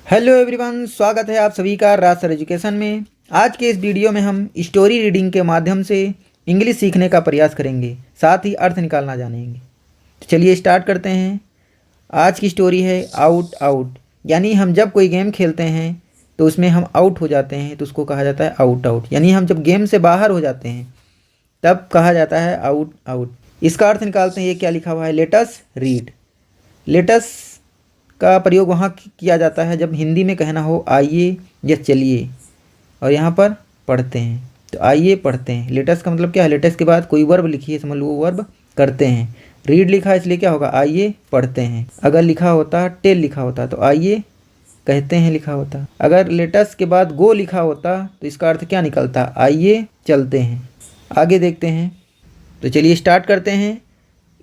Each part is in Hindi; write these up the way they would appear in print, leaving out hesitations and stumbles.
हेलो एवरीवन, स्वागत है आप सभी का राज सर एजुकेशन में। आज के इस वीडियो में हम स्टोरी रीडिंग के माध्यम से इंग्लिश सीखने का प्रयास करेंगे, साथ ही अर्थ निकालना जानेंगे। तो चलिए स्टार्ट करते हैं। आज की स्टोरी है आउट आउट। यानी हम जब कोई गेम खेलते हैं तो उसमें हम आउट हो जाते हैं तो उसको कहा जाता है आउट आउट। यानी हम जब गेम से बाहर हो जाते हैं तब कहा जाता है आउट आउट। इसका अर्थ निकालते हैं। ये क्या लिखा हुआ है? Latus read. लेटस का प्रयोग वहाँ किया जाता है जब हिंदी में कहना हो आइए या चलिए, और यहाँ पर पढ़ते हैं तो आइए पढ़ते हैं। लेटस का मतलब क्या है? लेटस के बाद कोई वर्ब लिखिए, समझ लो वो वर्ब करते हैं। रीड लिखा है इसलिए क्या होगा? आइए पढ़ते हैं। अगर लिखा होता टेल लिखा होता तो आइए कहते हैं लिखा होता। अगर लेटस के बाद गो लिखा होता तो इसका अर्थ क्या निकलता? आइए चलते हैं। आगे देखते हैं। तो चलिए स्टार्ट करते हैं।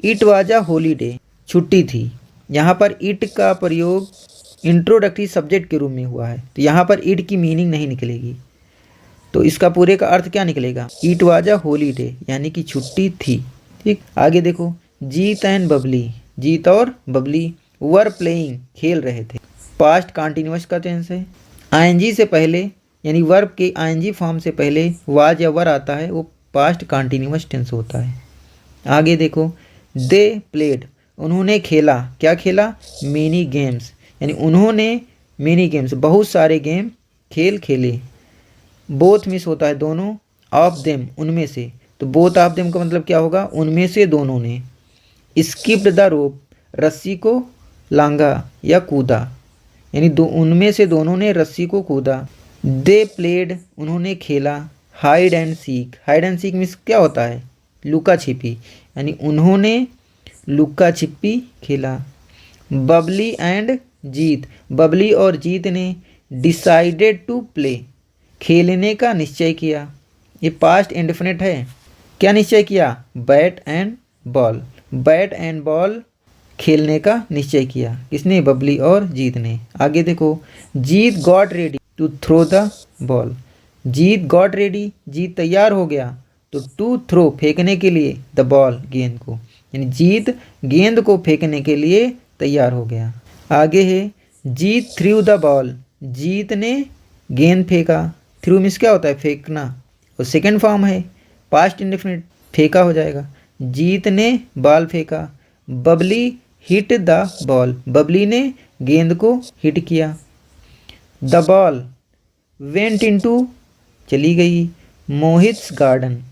इट वाज अ हॉलीडे, छुट्टी थी। यहाँ पर इट का प्रयोग इंट्रोडक्टरी सब्जेक्ट के रूप में हुआ है तो यहाँ पर इट की मीनिंग नहीं निकलेगी। तो इसका पूरे का अर्थ क्या निकलेगा? इट वाज अ हॉलीडे यानी कि छुट्टी थी। ठीक, आगे देखो। जीत एंड बबली, जीत और बबली वर प्लेइंग, खेल रहे थे। पास्ट कंटिन्यूअस का टेंस है। आईएनजी से पहले यानी वर्ब के आईएनजी फॉर्म से पहले वाज या वर आता है, वो पास्ट कंटिन्यूअस टेंस होता है। आगे देखो। दे प्लेड, उन्होंने खेला। क्या खेला? मेनी गेम्स, यानी उन्होंने मेनी गेम्स, बहुत सारे गेम खेल खेले। बोथ मिस होता है दोनों, ऑफ देम उनमें से, तो बोथ ऑफ देम का मतलब क्या होगा? उनमें से दोनों ने। स्किप्ड द रोप, रस्सी को लांगा या कूदा, यानी उनमें से दोनों ने रस्सी को कूदा। दे प्लेड, उन्होंने खेला। Hide and seek, hide and seek means क्या होता है? लुका छिपी, यानी उन्होंने लुका छिपी खेला। बबली एंड जीत, बबली और जीत ने डिसाइडेड टू प्ले, खेलने का निश्चय किया। ये पास्ट इंडेफिनिट है। क्या निश्चय किया? Bat and ball, bat and ball खेलने का निश्चय किया। किसने? बबली और जीत ने। आगे देखो। Jeet got ready to throw the ball, Jeet got ready, Jeet तैयार हो गया तो टू थ्रो फेंकने के लिए, द बॉल गेंद को, यानी जीत गेंद को फेंकने के लिए तैयार हो गया। आगे है जीत थ्रू द बॉल, जीत ने गेंद फेंका। थ्रू मीन्स क्या होता है? फेंकना, और सेकंड फॉर्म है पास्ट इंडेफिनिट, फेंका हो जाएगा। जीत ने बॉल फेंका। Babli hit the ball, Babli ने गेंद को हिट किया। द बॉल वेंट इनटू, चली गई। मोहित्स गार्डन,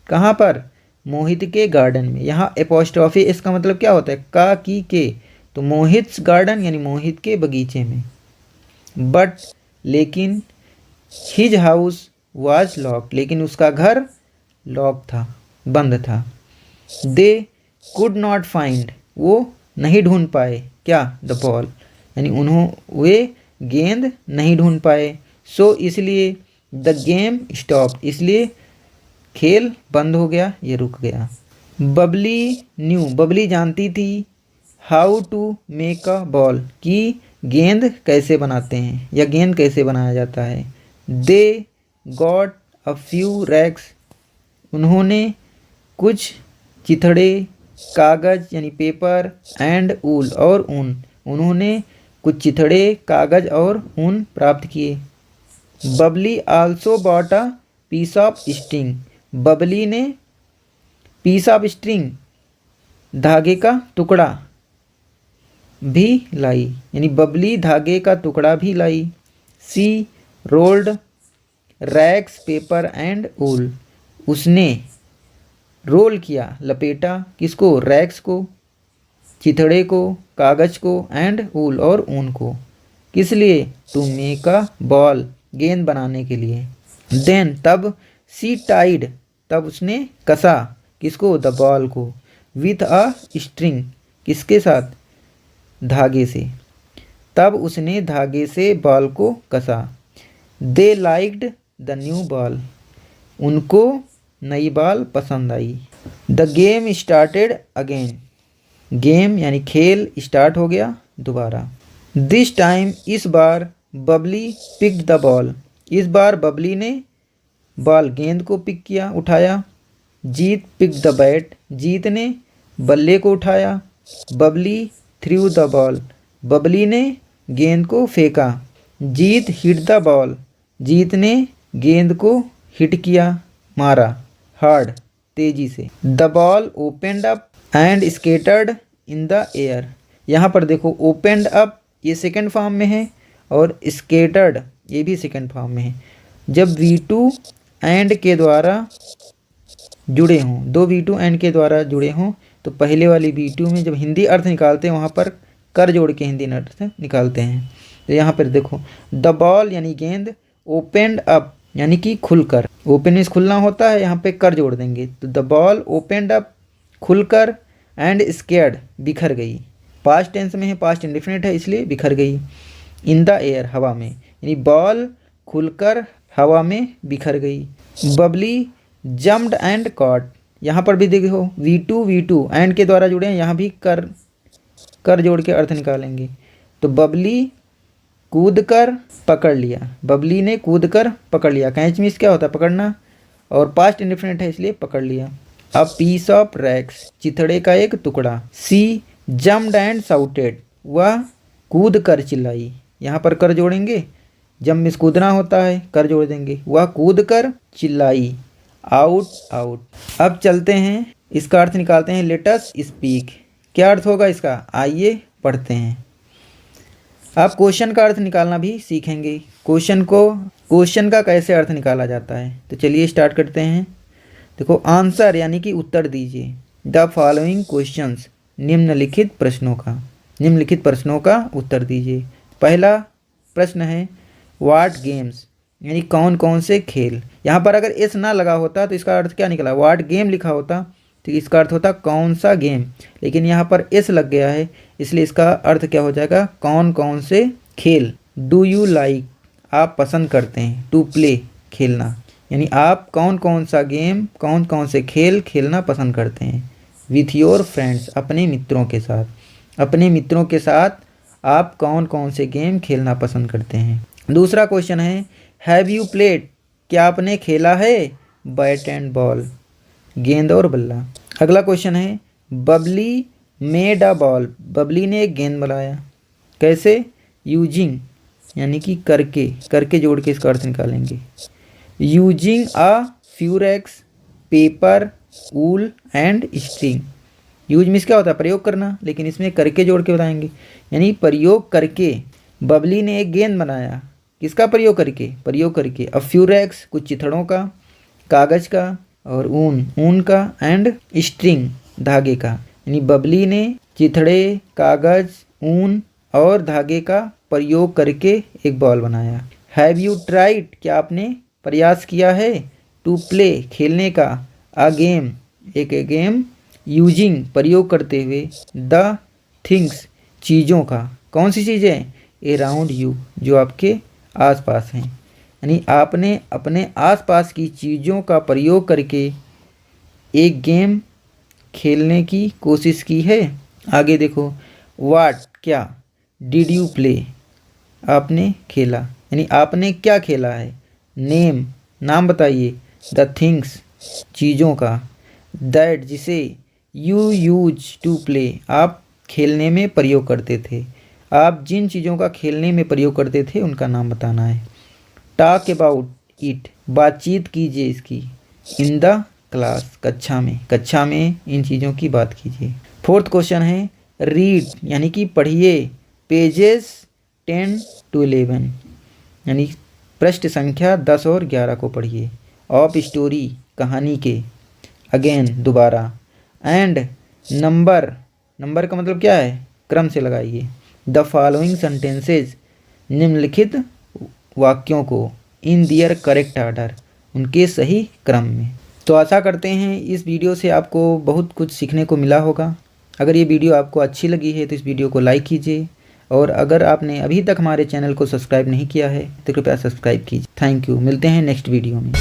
कहाँ पर? मोहित के गार्डन में। यहाँ एपोस्ट्रॉफी, इसका मतलब क्या होता है? का की के, तो मोहित्स गार्डन यानी मोहित के बगीचे में। बट लेकिन, हिज हाउस वाज लॉक्ड, लेकिन उसका घर लॉक था, बंद था। दे कुड नॉट फाइंड, वो नहीं ढूंढ पाए। क्या? द बॉल, यानी वे गेंद नहीं ढूंढ पाए। सो इसलिए द गेम स्टॉप, इसलिए खेल बंद हो गया, ये रुक गया। बबली न्यू, बबली जानती थी। How to make a ball, कि गेंद कैसे बनाते हैं या गेंद कैसे बनाया जाता है। They got a few rags, उन्होंने कुछ चिथड़े, कागज़ यानी पेपर, एंड ऊल और ऊन, उन्होंने कुछ चिथड़े, कागज़ और ऊन प्राप्त किए। Babli also bought a piece of string, Babli ने पीस ऑफ स्ट्रिंग, धागे का टुकड़ा भी लाई, यानी बबली धागे का टुकड़ा भी लाई। सी रोल्ड रैक्स पेपर एंड ऊल, उसने रोल किया, लपेटा, किसको? रैक्स को, चिथड़े को, कागज को, एंड ऊल और ऊन को। किस लिए? टू मेक अ बॉल, गेंद बनाने के लिए। देन तब, सी टाइड, तब उसने कसा, किसको? द बॉल को। विथ अ स्ट्रिंग, किसके साथ? धागे से। तब उसने धागे से बॉल को कसा। They liked the new ball, उनको नई बॉल पसंद आई। The game started again, game यानी खेल स्टार्ट हो गया दोबारा। दिस टाइम, इस बार, बबली पिक्ड द बॉल, इस बार बबली ने बॉल गेंद को पिक किया, उठाया। जीत पिक द बैट, जीत ने बल्ले को उठाया। Babli through the ball, Babli ने गेंद को फेंका। जीत हिट द बॉल, जीत ने गेंद को हिट किया, मारा, हार्ड, तेजी से। The ball opened up and scattered in the air. यहाँ पर देखो ओपेंड अप ये सेकंड फॉर्म में है और स्केटर्ड ये भी सेकंड फॉर्म में है। जब V2 एंड के द्वारा जुड़े हों, दो V2 एंड के द्वारा जुड़े हों तो पहले वाली V2 में जब हिंदी अर्थ निकालते हैं वहाँ पर कर जोड़ के हिंदी अर्थ निकालते हैं। तो यहाँ पर देखो द बॉल यानी गेंद, ओपेंड अप यानी कि खुलकर, ओपन मीन्स खुलना होता है, यहाँ पे कर जोड़ देंगे तो द बॉल ओपेंड अप खुलकर, एंड स्केयर्ड बिखर गई। पास्ट टेंस में है, पास्ट इंडेफिनिट है इसलिए बिखर गई। इन द एयर हवा में, यानी बॉल खुलकर हवा में बिखर गई। बबली जम्प्ड एंड कॉट, यहाँ पर भी देखो V2 एंड के द्वारा जुड़े हैं, यहाँ भी कर जोड़ के अर्थ निकालेंगे। तो बबली कूद कर पकड़ लिया, बबली ने कूद कर पकड़ लिया। कैच मीन्स क्या होता है पकड़ना, और पास्ट इंडेफिनिट है इसलिए पकड़ लिया। अ पीस ऑफ रैक्स, चिथड़े का एक टुकड़ा। सी जम्प्ड एंड शाउटेड, वह कूद कर चिल्लाई। यहाँ पर कर जोड़ेंगे, जंप मीन्स कूदना होता है, कर जोड़ देंगे, वह कूद कर चिल्लाई। आउट। अब चलते हैं, इसका अर्थ निकालते हैं। लेट अस स्पीक, क्या अर्थ होगा इसका, आइए पढ़ते हैं। अब क्वेश्चन का अर्थ निकालना भी सीखेंगे। क्वेश्चन का कैसे अर्थ निकाला जाता है, तो चलिए स्टार्ट करते हैं। देखो आंसर यानी कि उत्तर दीजिए द फॉलोइंग क्वेश्चंस, निम्नलिखित प्रश्नों का उत्तर दीजिए। पहला प्रश्न है व्हाट गेम्स, यानी कौन कौन से खेल। यहाँ पर अगर एस ना लगा होता तो इसका अर्थ क्या निकला, व्हाट गेम लिखा होता तो इसका अर्थ होता कौन सा गेम, लेकिन यहाँ पर एस लग गया है इसलिए इसका अर्थ क्या हो जाएगा, कौन कौन से खेल। डू यू लाइक, आप पसंद करते हैं, टू प्ले खेलना, यानी आप कौन कौन सा गेम, कौन कौन से खेल खेलना पसंद करते हैं। विथ योर फ्रेंड्स, अपने मित्रों के साथ, अपने मित्रों के साथ आप कौन कौन से गेम खेलना पसंद करते हैं। दूसरा क्वेश्चन है हैव यू प्लेड, क्या आपने खेला है बैट एंड बॉल, गेंद और बल्ला। अगला क्वेश्चन है Babli made a ball, Babli ने एक गेंद बनाया, कैसे, यूजिंग यानी कि करके जोड़ के इसका अर्थ निकालेंगे। Using a few rags, paper, wool and string. Use means क्या होता है प्रयोग करना, लेकिन इसमें करके जोड़ के बताएंगे, यानी प्रयोग करके बबली ने एक गेंद बनाया, किसका प्रयोग करके। अ फ्यू रैक्स कुछ चिथड़ों का, कागज का, और ऊन का, एंड स्ट्रिंग धागे का, यानी बबली ने चिथड़े, कागज, ऊन और धागे का प्रयोग करके एक बॉल बनाया। हैव यू ट्राइड, क्या आपने प्रयास किया है, टू प्ले खेलने का, अ गेम एक गेम, यूजिंग प्रयोग करते हुए, द थिंग्स चीज़ों का, कौन सी चीज़ें, अराउंड यू जो आपके आसपास हैं, यानी आपने अपने आसपास की चीज़ों का प्रयोग करके एक गेम खेलने की कोशिश की है। आगे देखो व्हाट क्या, डिड यू प्ले आपने खेला, यानी आपने क्या खेला है। नेम नाम बताइए, द थिंग्स चीज़ों का, दैट जिसे, यू यूज टू प्ले आप खेलने में प्रयोग करते थे, आप जिन चीज़ों का खेलने में प्रयोग करते थे उनका नाम बताना है। टॉक अबाउट इट बातचीत कीजिए इसकी, इन द क्लास कक्षा में इन चीज़ों की बात कीजिए। फोर्थ क्वेश्चन है रीड यानी कि पढ़िए पेजेस 10 to 11, यानी पृष्ठ संख्या 10 और 11 को पढ़िए। ऑफ स्टोरी कहानी के, अगेन दोबारा, एंड नंबर का मतलब क्या है, क्रम से लगाइए। द फॉलोइंग सेंटेंसेज निम्नलिखित वाक्यों को, इन दियर करेक्ट ऑर्डर उनके सही क्रम में। तो आशा करते हैं इस वीडियो से आपको बहुत कुछ सीखने को मिला होगा। अगर ये वीडियो आपको अच्छी लगी है तो इस वीडियो को लाइक कीजिए, और अगर आपने अभी तक हमारे चैनल को सब्सक्राइब नहीं किया है तो कृपया सब्सक्राइब कीजिए। थैंक यू, मिलते हैं नेक्स्ट वीडियो में।